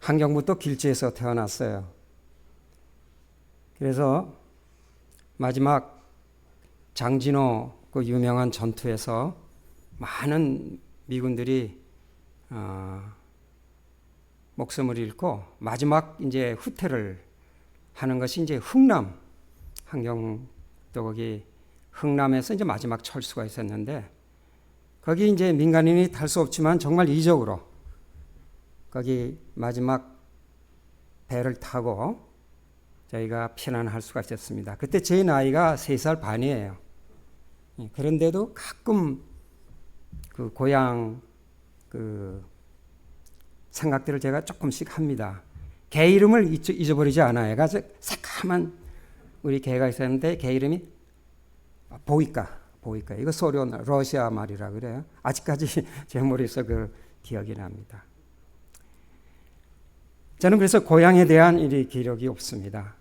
한경부터 길지에서 태어났어요. 그래서 마지막 장진호 그 유명한 전투에서 많은 미군들이 목숨을 잃고 마지막 이제 후퇴를 하는 것이 이제 흥남, 한경도 거기 흥남에서 이제 마지막 철수가 있었는데, 거기 이제 민간인이 탈 수 없지만 정말 이적으로 거기 마지막 배를 타고 저희가 피난할 수가 있었습니다. 그때 제 나이가 3살 반이에요. 그런데도 가끔 그 고향 그 생각들을 제가 조금씩 합니다. 개 이름을 잊어버리지 않아요. 그래서 새까만 우리 개가 있었는데 개 이름이 보이까. 이거 소련, 러시아 말이라 그래요. 아직까지 제 머릿속에 그 기억이 납니다. 저는 그래서 고향에 대한 이 기록이 없습니다.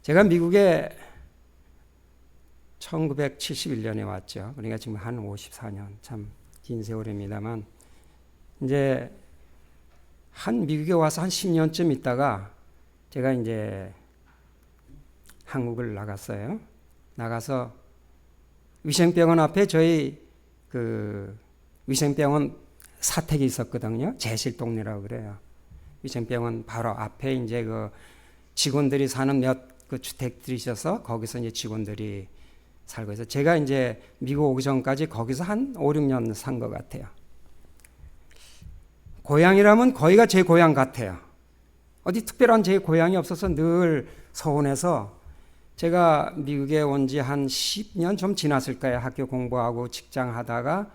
제가 미국에 1971년에 왔죠. 그러니까 지금 한 54년, 참 긴 세월입니다만, 이제 미국에 와서 한 10년쯤 있다가 제가 이제 한국을 나갔어요. 나가서 위생병원 앞에 저희 그 위생병원 사택이 있었거든요. 제실동네라고 그래요. 위생병원 바로 앞에 이제 그 직원들이 사는 몇 그 주택들이 있어서 거기서 이제 직원들이 살고 있어서 제가 이제 미국 오기 전까지 거기서 한 5, 6년 산 것 같아요. 고향이라면 거기가 제 고향 같아요. 어디 특별한 제 고향이 없어서 늘 서운해서, 제가 미국에 온 지 한 10년 좀 지났을 거예요. 학교 공부하고 직장 하다가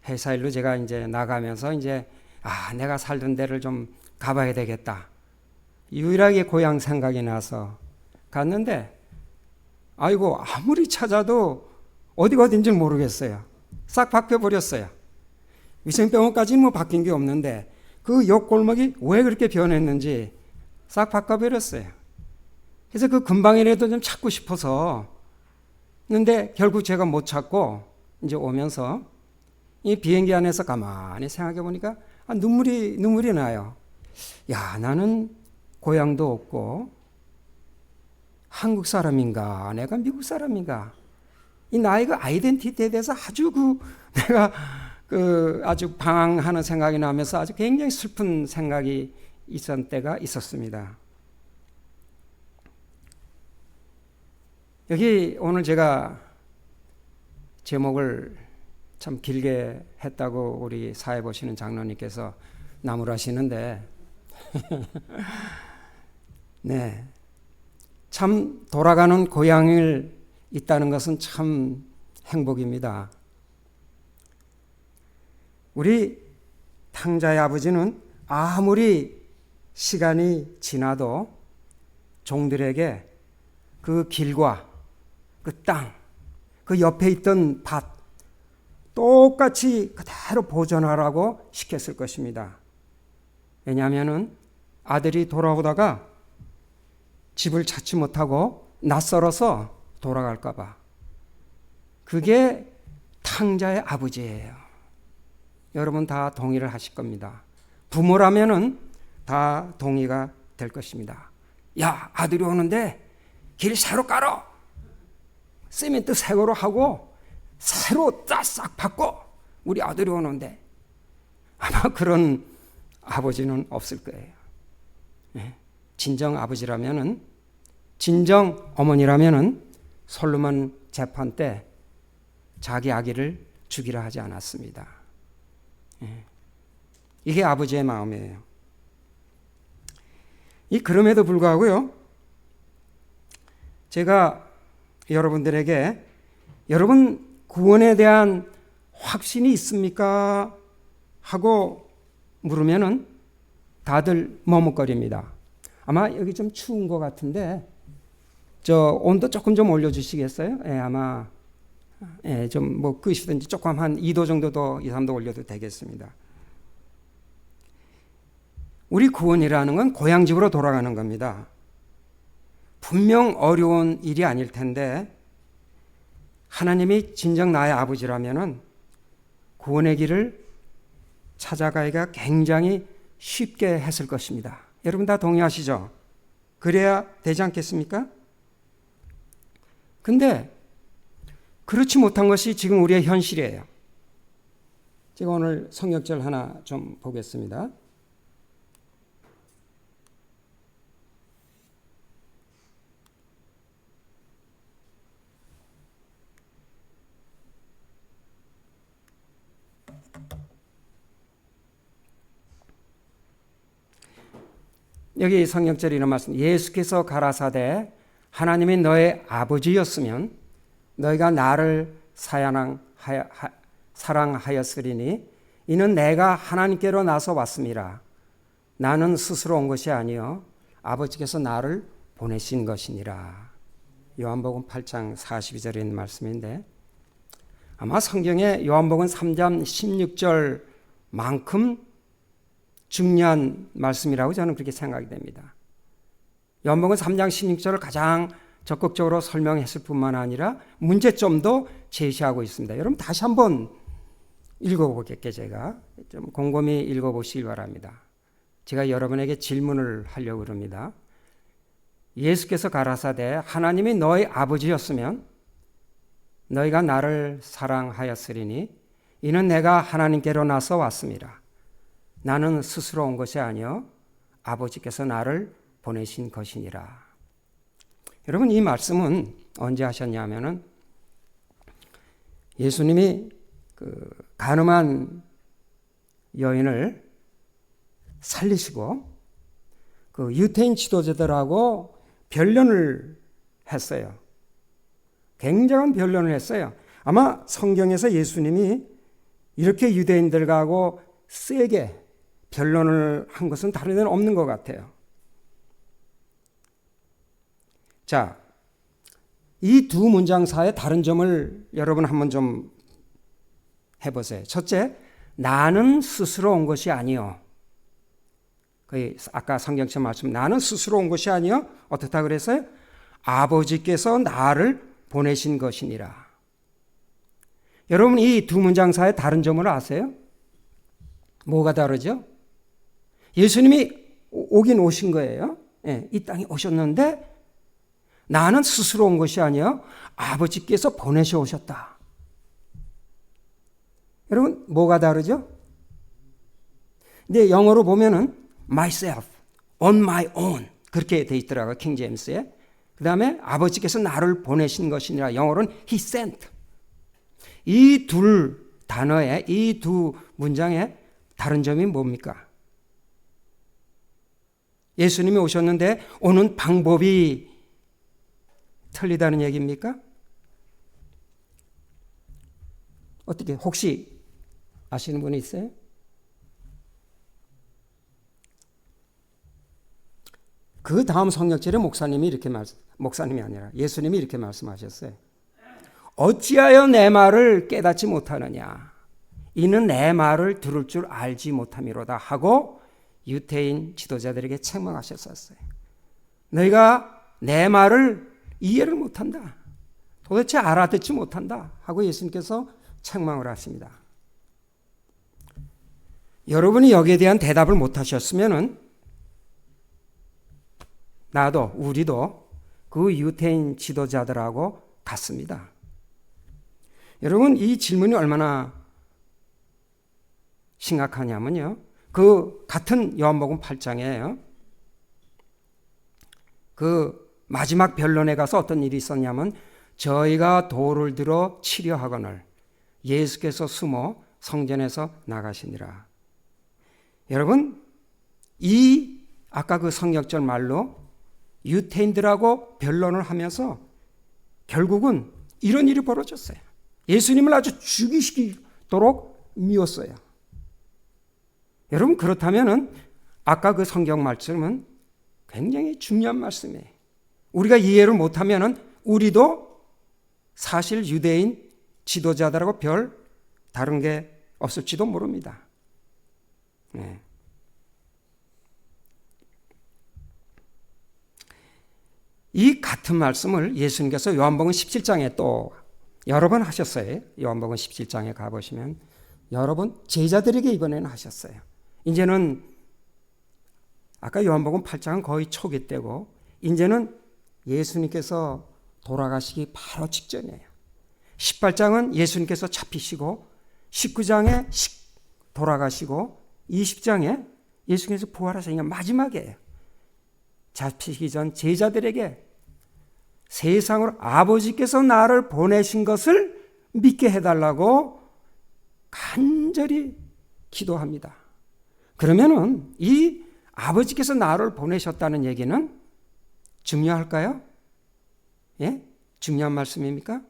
회사 일로 제가 이제 나가면서 이제 내가 살던 데를 좀 가봐야 되겠다. 유일하게 고향 생각이 나서 갔는데, 아이고 아무리 찾아도 어디가 어딘지 모르겠어요. 싹 바뀌어버렸어요. 위생병원까지는 뭐 바뀐 게 없는데 그 옆골목이 왜 그렇게 변했는지 싹 바꿔버렸어요. 그래서 그 근방이라도 좀 찾고 싶어서, 근데 결국 제가 못 찾고 이제 오면서 이 비행기 안에서 가만히 생각해 보니까 눈물이 나요. 야, 나는 고향도 없고 한국 사람인가 내가 미국 사람인가, 이 나의 그 아이덴티티에 대해서 아주 내가 아주 방황하는 생각이 나면서 아주 굉장히 슬픈 생각이 있었던 때가 있었습니다. 여기 오늘 제가 제목을 참 길게 했다고 우리 사회 보시는 장로님께서 나무라시는데 네, 참 돌아가는 고향을 있다는 것은 참 행복입니다. 우리 탕자의 아버지는 아무리 시간이 지나도 종들에게 그 길과 그 땅, 그 옆에 있던 밭 똑같이 그대로 보존하라고 시켰을 것입니다. 왜냐하면 아들이 돌아오다가 집을 찾지 못하고 낯설어서 돌아갈까 봐. 그게 탕자의 아버지예요. 여러분 다 동의를 하실 겁니다. 부모라면은 다 동의가 될 것입니다. 야, 아들이 오는데 길 새로 깔어. 시멘트 새거로 하고 새로 싹 바꿔. 우리 아들이 오는데. 아마 그런 아버지는 없을 거예요. 진정 아버지라면은, 진정 어머니라면은 솔로몬 재판 때 자기 아기를 죽이라 하지 않았습니다. 이게 아버지의 마음이에요. 그럼에도 불구하고요, 제가 여러분들에게 여러분 구원에 대한 확신이 있습니까? 하고 물으면은 다들 머뭇거립니다. 아마 여기 좀 추운 것 같은데 온도 조금 좀 올려주시겠어요? 아마 좀 뭐 끄시든지 조금 한 2도 정도 더 2, 3도 올려도 되겠습니다. 우리 구원이라는 건 고향집으로 돌아가는 겁니다. 분명 어려운 일이 아닐 텐데 하나님이 진정 나의 아버지라면은 구원의 길을 찾아가기가 굉장히 쉽게 했을 것입니다. 여러분 다 동의하시죠? 그래야 되지 않겠습니까? 근데 그렇지 못한 것이 지금 우리의 현실이에요. 제가 오늘 성경절 하나 좀 보겠습니다. 여기 성경절에 이런 말씀, 예수께서 가라사대 하나님이 너의 아버지였으면 너희가 나를 사랑하였으리니 이는 내가 하나님께로 나서 왔음이라. 나는 스스로 온 것이 아니요 아버지께서 나를 보내신 것이니라. 요한복음 8장 42절에 있는 말씀인데 아마 성경에 요한복음 3장 16절만큼 중요한 말씀이라고 저는 그렇게 생각이 됩니다. 요한복음 3장 16절을 가장 적극적으로 설명했을 뿐만 아니라 문제점도 제시하고 있습니다. 여러분 다시 한번 읽어보겠게 제가 좀 곰곰이 읽어보시기 바랍니다. 제가 여러분에게 질문을 하려고 합니다. 예수께서 가라사대 하나님이 너희 아버지였으면 너희가 나를 사랑하였으리니 이는 내가 하나님께로 나서 왔습니다. 나는 스스로 온 것이 아니요 아버지께서 나를 보내신 것이니라. 여러분 이 말씀은 언제 하셨냐면은 예수님이 그 간음한 여인을 살리시고 그 유태인 지도자들하고 변론을 했어요. 굉장한 변론을 했어요. 아마 성경에서 예수님이 이렇게 유대인들하고 세게 변론을 한 것은 다른 데는 없는 것 같아요. 자, 이 두 문장 사이의 다른 점을 여러분 한번 좀 해보세요. 첫째, 나는 스스로 온 것이 아니요. 아까 성경처럼 말씀, 나는 스스로 온 것이 아니요. 어떻다 그랬어요? 아버지께서 나를 보내신 것이니라. 여러분 이 두 문장 사이의 다른 점을 아세요? 뭐가 다르죠? 예수님이 오긴 오신 거예요. 예, 이 땅에 오셨는데 나는 스스로 온 것이 아니요 아버지께서 보내셔 오셨다. 여러분 뭐가 다르죠? 근데 영어로 보면은 myself, on my own 그렇게 돼 있더라고요. 킹 제임스에. 그 다음에 아버지께서 나를 보내신 것이니라. 영어로는 he sent. 이 둘 단어에 이 두 문장에 다른 점이 뭡니까? 예수님이 오셨는데 오는 방법이 틀리다는 얘기입니까? 어떻게 혹시 아시는 분이 있어요? 그 다음 성경절에 목사님이 아니라 예수님이 이렇게 말씀하셨어요. 어찌하여 내 말을 깨닫지 못하느냐? 이는 내 말을 들을 줄 알지 못함이로다 하고 유태인 지도자들에게 책망하셨었어요. 너희가 내 말을 이해를 못한다. 도대체 알아듣지 못한다. 하고 예수님께서 책망을 하십니다. 여러분이 여기에 대한 대답을 못하셨으면 나도 우리도 그 유태인 지도자들하고 같습니다. 여러분 이 질문이 얼마나 심각하냐면요. 그 같은 요한복음 8장에요. 그 마지막 변론에 가서 어떤 일이 있었냐면 저희가 돌을 들어 치려 하거늘 예수께서 숨어 성전에서 나가시니라. 여러분 이 아까 그 성경절 말로 유태인들하고 변론을 하면서 결국은 이런 일이 벌어졌어요. 예수님을 아주 죽이시도록 미웠어요. 여러분 그렇다면은 아까 그 성경 말씀은 굉장히 중요한 말씀이에요. 우리가 이해를 못하면은 우리도 사실 유대인 지도자들하고 별 다른 게 없을지도 모릅니다. 네. 이 같은 말씀을 예수님께서 요한복음 17장에 또 여러 번 하셨어요. 요한복음 17장에 가보시면 여러 번 제자들에게 이번에는 하셨어요. 이제는 아까 요한복음 8장은 거의 초기 때고 이제는 예수님께서 돌아가시기 바로 직전이에요. 18장은 예수님께서 잡히시고 19장에 돌아가시고 20장에 예수님께서 부활하시는 마지막이에요. 잡히기 전 제자들에게 세상으로 아버지께서 나를 보내신 것을 믿게 해달라고 간절히 기도합니다. 그러면은 이 아버지께서 나를 보내셨다는 얘기는 중요할까요? 예? 중요한 말씀입니까?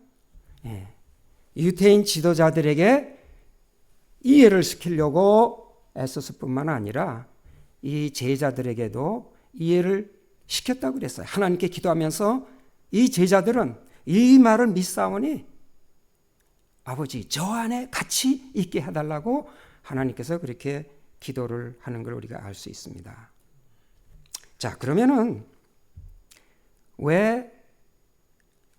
예. 유대인 지도자들에게 이해를 시키려고 애썼을 뿐만 아니라 이 제자들에게도 이해를 시켰다고 그랬어요. 하나님께 기도하면서 이 제자들은 이 말을 믿사오니 아버지 저 안에 같이 있게 해달라고 하나님께서 그렇게 기도를 하는 걸 우리가 알 수 있습니다. 자, 그러면은 왜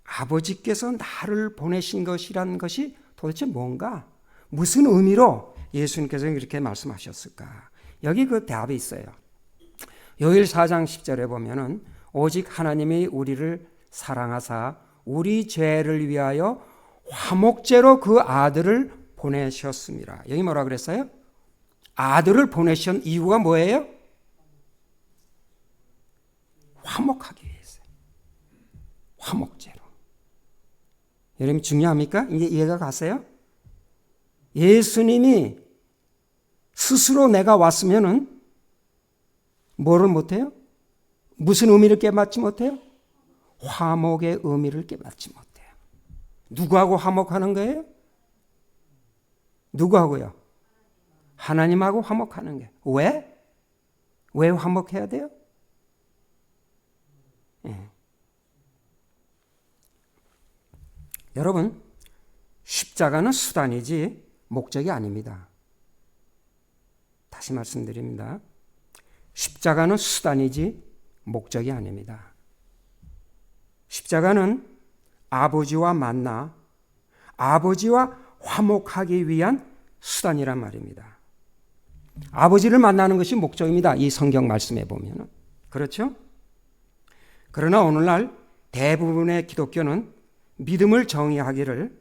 아버지께서 나를 보내신 것이란 것이 도대체 뭔가? 무슨 의미로 예수님께서 이렇게 말씀하셨을까? 여기 그 답이 있어요. 요일 4장 10절에 보면은 오직 하나님이 우리를 사랑하사 우리 죄를 위하여 화목제로 그 아들을 보내셨습니다. 여기 뭐라 그랬어요? 아들을 보내신 이유가 뭐예요? 화목하기 위해서. 화목제로. 여러분 중요합니까? 이게 이해가 갔어요? 예수님이 스스로 내가 왔으면은 뭐를 못해요? 무슨 의미를 깨닫지 못해요? 화목의 의미를 깨닫지 못해요. 누구하고 화목하는 거예요? 누구하고요? 하나님하고 화목하는 거예요. 왜? 왜 화목해야 돼요? 예. 여러분, 십자가는 수단이지 목적이 아닙니다. 다시 말씀드립니다. 십자가는 수단이지 목적이 아닙니다. 십자가는 아버지와 만나 아버지와 화목하기 위한 수단이란 말입니다. 아버지를 만나는 것이 목적입니다. 이 성경 말씀에 보면은. 그렇죠? 그러나 오늘날 대부분의 기독교는 믿음을 정의하기를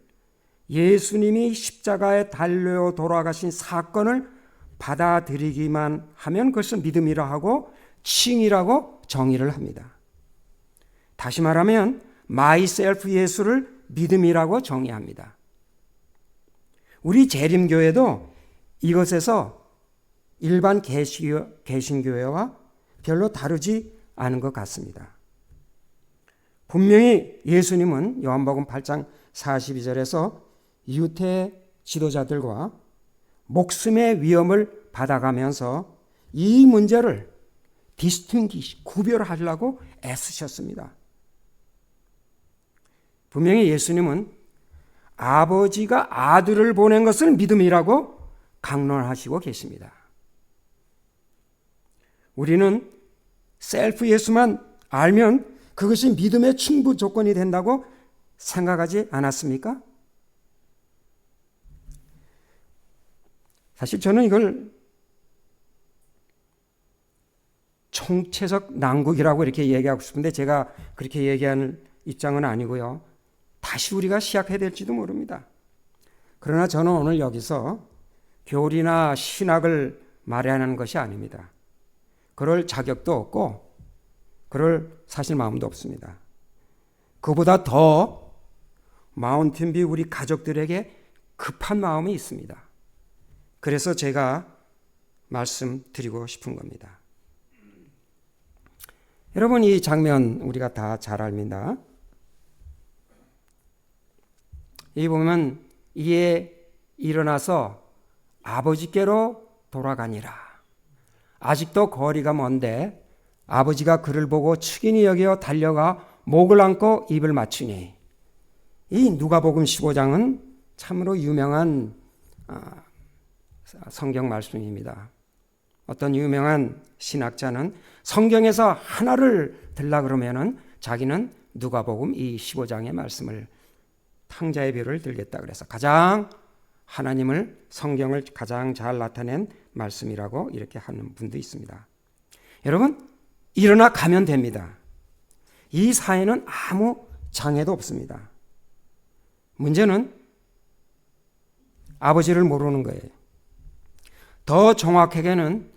예수님이 십자가에 달려 돌아가신 사건을 받아들이기만 하면 그것을 믿음이라 하고 칭이라고 정의를 합니다. 다시 말하면 마이셀프 예수를 믿음이라고 정의합니다. 우리 재림교회도 이것에서 일반 개신교회와 별로 다르지 않은 것 같습니다. 분명히 예수님은 요한복음 8장 42절에서 유대 지도자들과 목숨의 위험을 받아가면서 이 문제를 구별하려고 애쓰셨습니다. 분명히 예수님은 아버지가 아들을 보낸 것을 믿음이라고 강론하시고 계십니다. 우리는 셀프 예수만 알면 그것이 믿음의 충분 조건이 된다고 생각하지 않았습니까? 사실 저는 이걸 총체적 난국이라고 이렇게 얘기하고 싶은데 제가 그렇게 얘기하는 입장은 아니고요. 다시 우리가 시작해야 될지도 모릅니다. 그러나 저는 오늘 여기서 교리나 신학을 말하는 것이 아닙니다. 그럴 자격도 없고 그럴 사실 마음도 없습니다. 그보다 더 마운틴뷰 우리 가족들에게 급한 마음이 있습니다. 그래서 제가 말씀드리고 싶은 겁니다. 여러분 이 장면 우리가 다 잘 압니다. 이 보면 이에 일어나서 아버지께로 돌아가니라. 아직도 거리가 먼데 아버지가 그를 보고 측은히 여겨 달려가 목을 안고 입을 맞추니. 이 누가복음 15장은 참으로 유명한 성경 말씀입니다. 어떤 유명한 신학자는 성경에서 하나를 들라 그러면은 자기는 누가복음 이 15장의 말씀을 탕자의 비유를 들겠다 그래서 가장 하나님을 성경을 가장 잘 나타낸 말씀이라고 이렇게 하는 분도 있습니다. 여러분, 일어나 가면 됩니다. 이 사회는 아무 장애도 없습니다. 문제는 아버지를 모르는 거예요. 더 정확하게는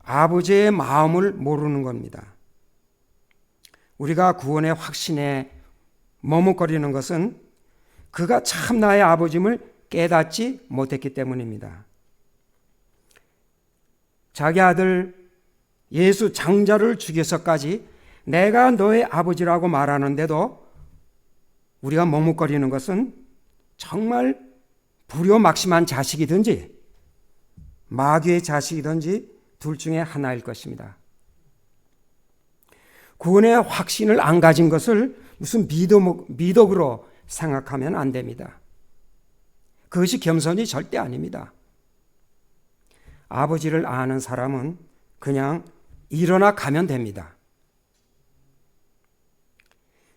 아버지의 마음을 모르는 겁니다. 우리가 구원의 확신에 머뭇거리는 것은 그가 참 나의 아버지임을 깨닫지 못했기 때문입니다. 자기 아들 예수 장자를 죽여서까지 내가 너의 아버지라고 말하는데도 우리가 머뭇거리는 것은 정말 불효막심한 자식이든지 마귀의 자식이든지 둘 중에 하나일 것입니다. 구원의 확신을 안 가진 것을 무슨 미덕으로 생각하면 안 됩니다. 그것이 겸손이 절대 아닙니다. 아버지를 아는 사람은 그냥 일어나 가면 됩니다.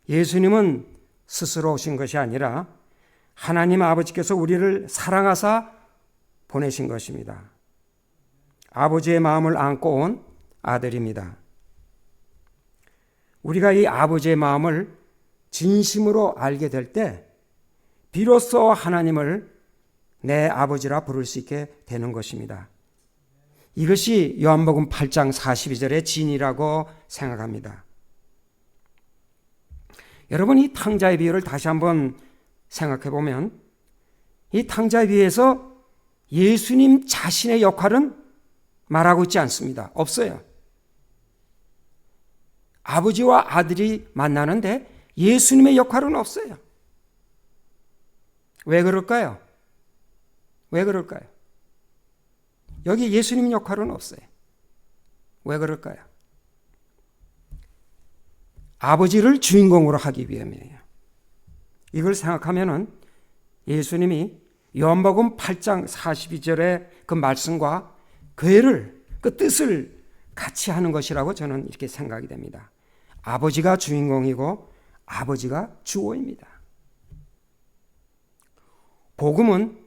예수님은 스스로 오신 것이 아니라 하나님 아버지께서 우리를 사랑하사 보내신 것입니다. 아버지의 마음을 안고 온 아들입니다. 우리가 이 아버지의 마음을 진심으로 알게 될 때 비로소 하나님을 내 아버지라 부를 수 있게 되는 것입니다. 이것이 요한복음 8장 42절의 진이라고 생각합니다. 여러분, 이 탕자의 비유를 다시 한번 생각해 보면 이 탕자의 비유에서 예수님 자신의 역할은 말하고 있지 않습니다. 없어요. 아버지와 아들이 만나는데 예수님의 역할은 없어요. 왜 그럴까요? 왜 그럴까요? 여기 예수님 역할은 없어요. 왜 그럴까요? 아버지를 주인공으로 하기 위함이에요. 이걸 생각하면은 예수님이 요한복음 8장 42절의 그 말씀과 그 뜻을 같이 하는 것이라고 저는 이렇게 생각이 됩니다. 아버지가 주인공이고 아버지가 주어입니다. 복음은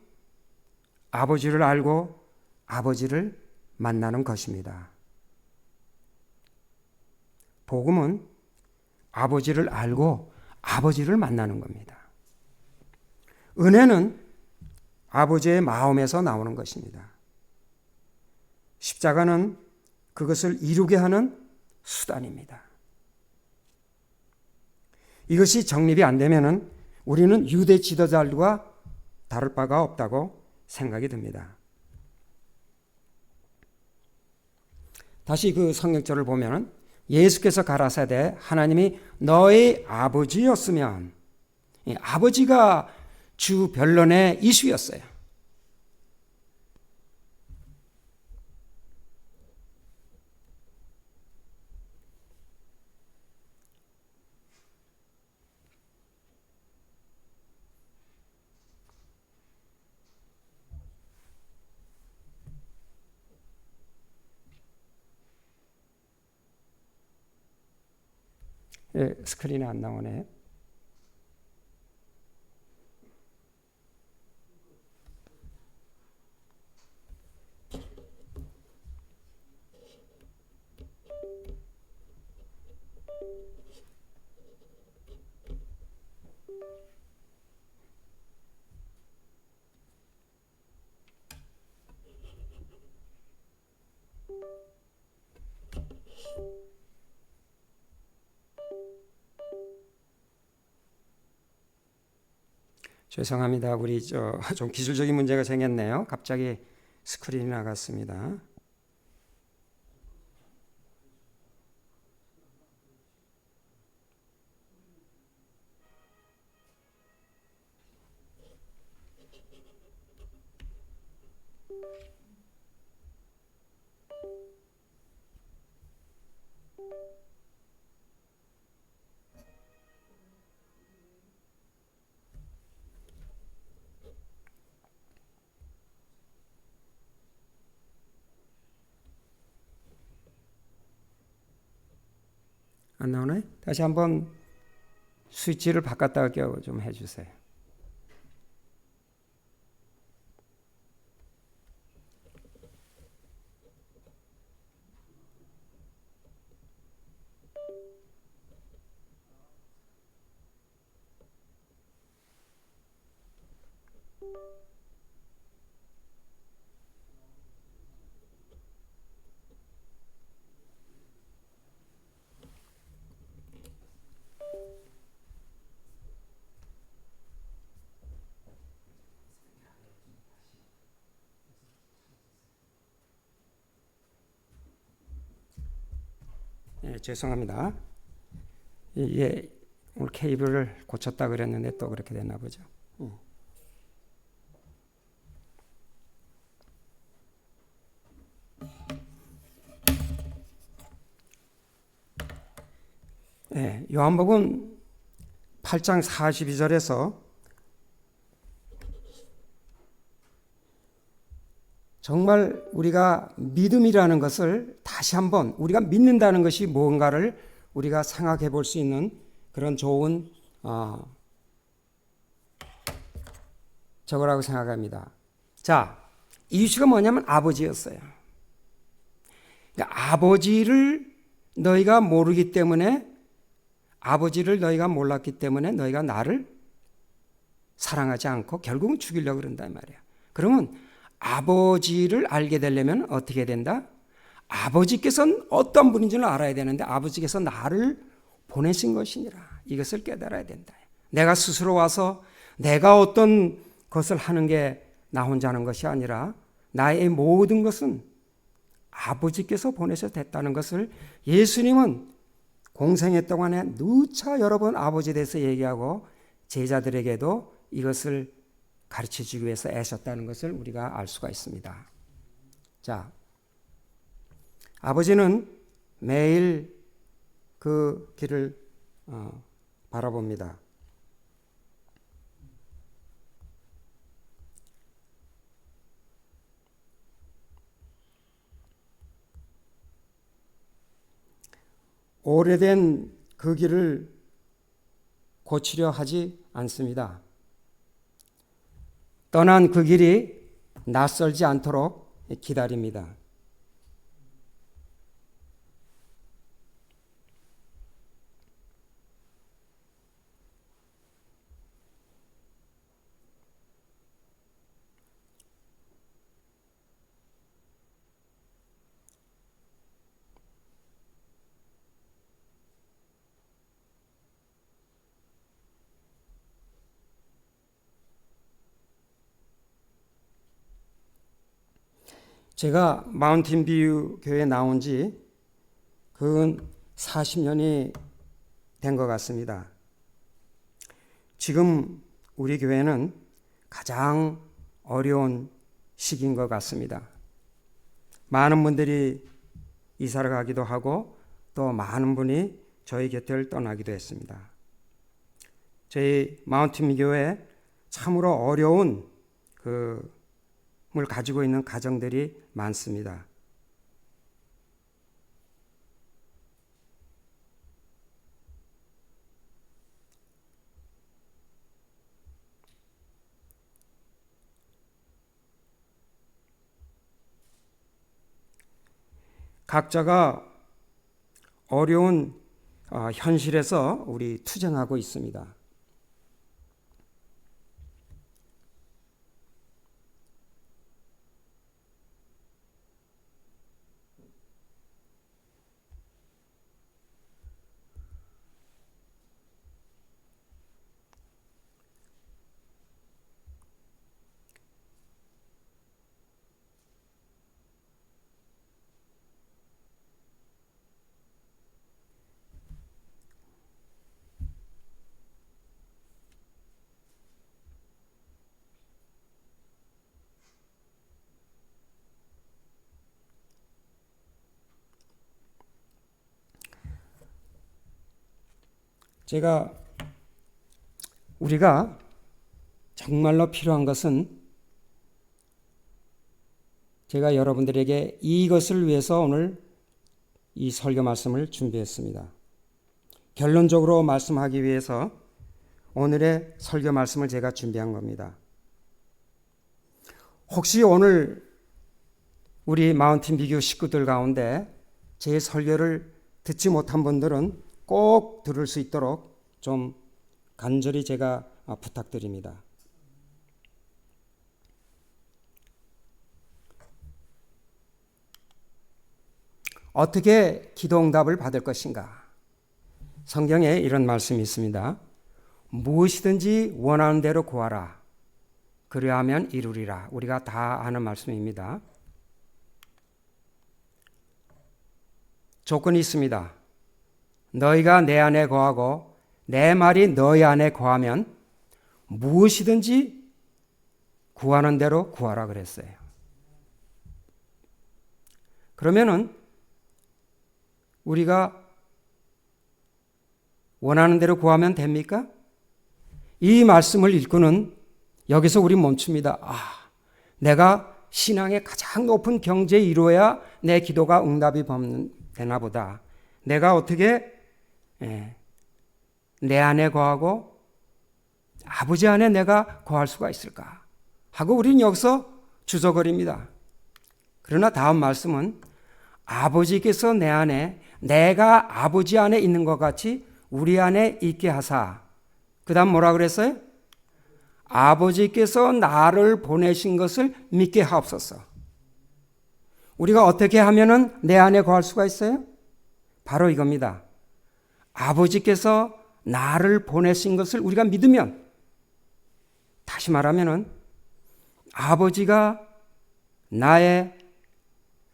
아버지를 알고 아버지를 만나는 것입니다. 복음은 아버지를 알고 아버지를 만나는 겁니다. 은혜는 아버지의 마음에서 나오는 것입니다. 십자가는 그것을 이루게 하는 수단입니다. 이것이 정립이 안 되면은 우리는 유대 지도자들과 다를 바가 없다고 생각이 듭니다. 다시 그 성경절을 보면은 예수께서 가라사대 하나님이 너의 아버지였으면, 아버지가 주 변론의 이슈였어요. 스크린에 안 나오네. 죄송합니다. 우리 좀 기술적인 문제가 생겼네요. 갑자기 스크린이 나갔습니다. 안 나오네? 다시 한번 스위치를 바꿨다 좀 해주세요. 죄송합니다. 이게 오늘 케이블을 고쳤다 그랬는데 또 그렇게 됐나 보죠. 요한복음 8장 42절에서 정말 우리가 믿음이라는 것을 다시 한번 우리가 믿는다는 것이 무언가를 우리가 생각해 볼 수 있는 그런 좋은 저거라고 생각합니다. 자, 이유가 뭐냐면 아버지였어요. 그러니까 아버지를 너희가 모르기 때문에, 아버지를 너희가 몰랐기 때문에 너희가 나를 사랑하지 않고 결국은 죽이려고 그런단 말이야. 그러면 아버지를 알게 되려면 어떻게 된다? 아버지께서는 어떤 분인지를 알아야 되는데 아버지께서 나를 보내신 것이니라. 이것을 깨달아야 된다. 내가 스스로 와서 내가 어떤 것을 하는 게 나 혼자 하는 것이 아니라 나의 모든 것은 아버지께서 보내셔 됐다는 것을 예수님은 공생애 동안에 누차 여러 번 아버지에 대해서 얘기하고 제자들에게도 이것을 가르쳐 주기 위해서 애썼다는 것을 우리가 알 수가 있습니다. 자, 아버지는 매일 그 길을 바라봅니다. 오래된 그 길을 고치려 하지 않습니다. 떠난 그 길이 낯설지 않도록 기다립니다. 제가 마운틴뷰 교회에 나온 지 그건 40년이 된 것 같습니다. 지금 우리 교회는 가장 어려운 시기인 것 같습니다. 많은 분들이 이사를 가기도 하고 또 많은 분이 저희 곁을 떠나기도 했습니다. 저희 마운틴 교회 참으로 어려운 을 가지고 있는 가정들이 많습니다. 각자가 어려운 현실에서 우리 투쟁하고 있습니다. 우리가 정말로 필요한 것은 제가 여러분들에게 이것을 위해서 오늘 이 설교 말씀을 준비했습니다. 결론적으로 말씀하기 위해서 오늘의 설교 말씀을 제가 준비한 겁니다. 혹시 오늘 우리 마운틴 비교 식구들 가운데 제 설교를 듣지 못한 분들은 꼭 들을 수 있도록 좀 간절히 제가 부탁드립니다. 어떻게 기도 응답을 받을 것인가? 성경에 이런 말씀이 있습니다. 무엇이든지 원하는 대로 구하라. 그리하면 이루리라. 우리가 다 아는 말씀입니다. 조건이 있습니다. 너희가 내 안에 거하고 내 말이 너희 안에 거하면 무엇이든지 구하는 대로 구하라 그랬어요. 그러면은 우리가 원하는 대로 구하면 됩니까? 이 말씀을 읽고는 여기서 우리 멈춥니다. 내가 신앙의 가장 높은 경지에 이루어야 내 기도가 응답이 되나 보다. 내가 어떻게 내 안에 거하고 아버지 안에 내가 거할 수가 있을까 하고 우리는 여기서 주저거립니다. 그러나 다음 말씀은 아버지께서 내 안에 내가 아버지 안에 있는 것 같이 우리 안에 있게 하사. 그 다음 뭐라 그랬어요? 아버지께서 나를 보내신 것을 믿게 하옵소서. 우리가 어떻게 하면은 내 안에 거할 수가 있어요? 바로 이겁니다. 아버지께서 나를 보내신 것을 우리가 믿으면, 다시 말하면은 아버지가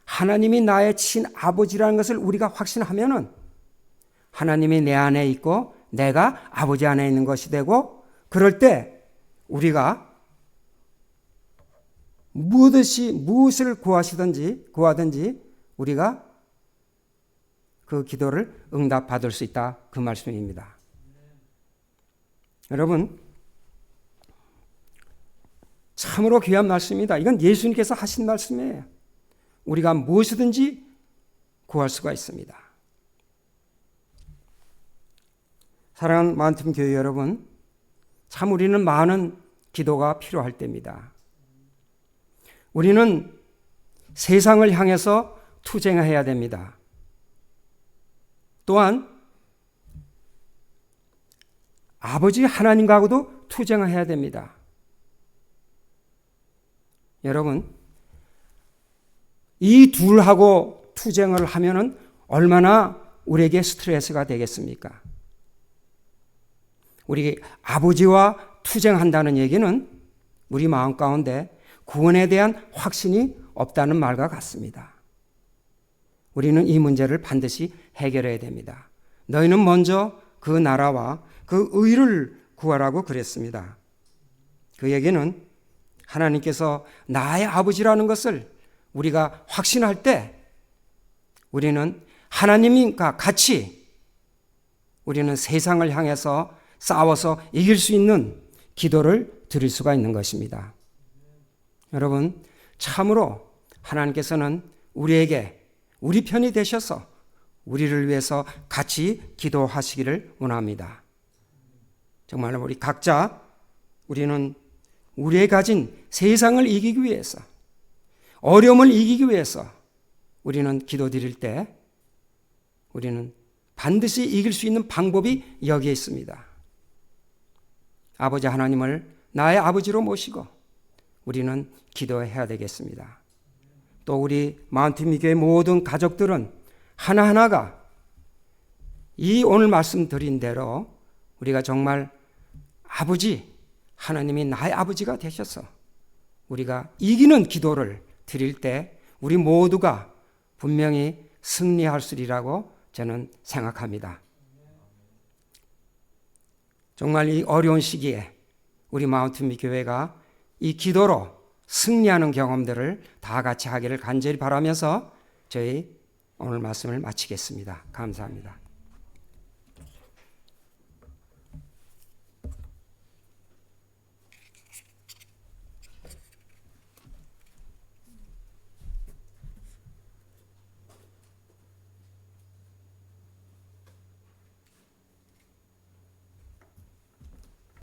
하나님이 나의 친아버지라는 것을 우리가 확신하면은 하나님이 내 안에 있고 내가 아버지 안에 있는 것이 되고, 그럴 때 우리가 무엇을 구하든지 우리가 그 기도를 응답받을 수 있다, 그 말씀입니다. 여러분, 참으로 귀한 말씀입니다. 이건 예수님께서 하신 말씀이에요. 우리가 무엇이든지 구할 수가 있습니다. 사랑하는 마운틴 교회 여러분, 참 우리는 많은 기도가 필요할 때입니다. 우리는 세상을 향해서 투쟁해야 됩니다. 또한 아버지 하나님과도 투쟁해야 됩니다. 여러분, 이 둘하고 투쟁을 하면은 얼마나 우리에게 스트레스가 되겠습니까? 우리 아버지와 투쟁한다는 얘기는 우리 마음 가운데 구원에 대한 확신이 없다는 말과 같습니다. 우리는 이 문제를 반드시 해결해야 됩니다. 너희는 먼저 그 나라와 그 의를 구하라고 그랬습니다. 그 얘기는 하나님께서 나의 아버지라는 것을 우리가 확신할 때 우리는 하나님과 같이 우리는 세상을 향해서 싸워서 이길 수 있는 기도를 드릴 수가 있는 것입니다. 여러분, 참으로 하나님께서는 우리에게 우리 편이 되셔서 우리를 위해서 같이 기도하시기를 원합니다. 정말 우리 각자 우리는 우리의 가진 세상을 이기기 위해서, 어려움을 이기기 위해서 우리는 기도 드릴 때 우리는 반드시 이길 수 있는 방법이 여기에 있습니다. 아버지 하나님을 나의 아버지로 모시고 우리는 기도해야 되겠습니다. 또 우리 마운틴 미교의 모든 가족들은 하나하나가 이 오늘 말씀드린 대로 우리가 정말 아버지, 하나님이 나의 아버지가 되셔서 우리가 이기는 기도를 드릴 때 우리 모두가 분명히 승리할 수 있으리라고 저는 생각합니다. 정말 이 어려운 시기에 우리 마운틴 교회가 이 기도로 승리하는 경험들을 다 같이 하기를 간절히 바라면서 저희 오늘 말씀을 마치겠습니다. 감사합니다.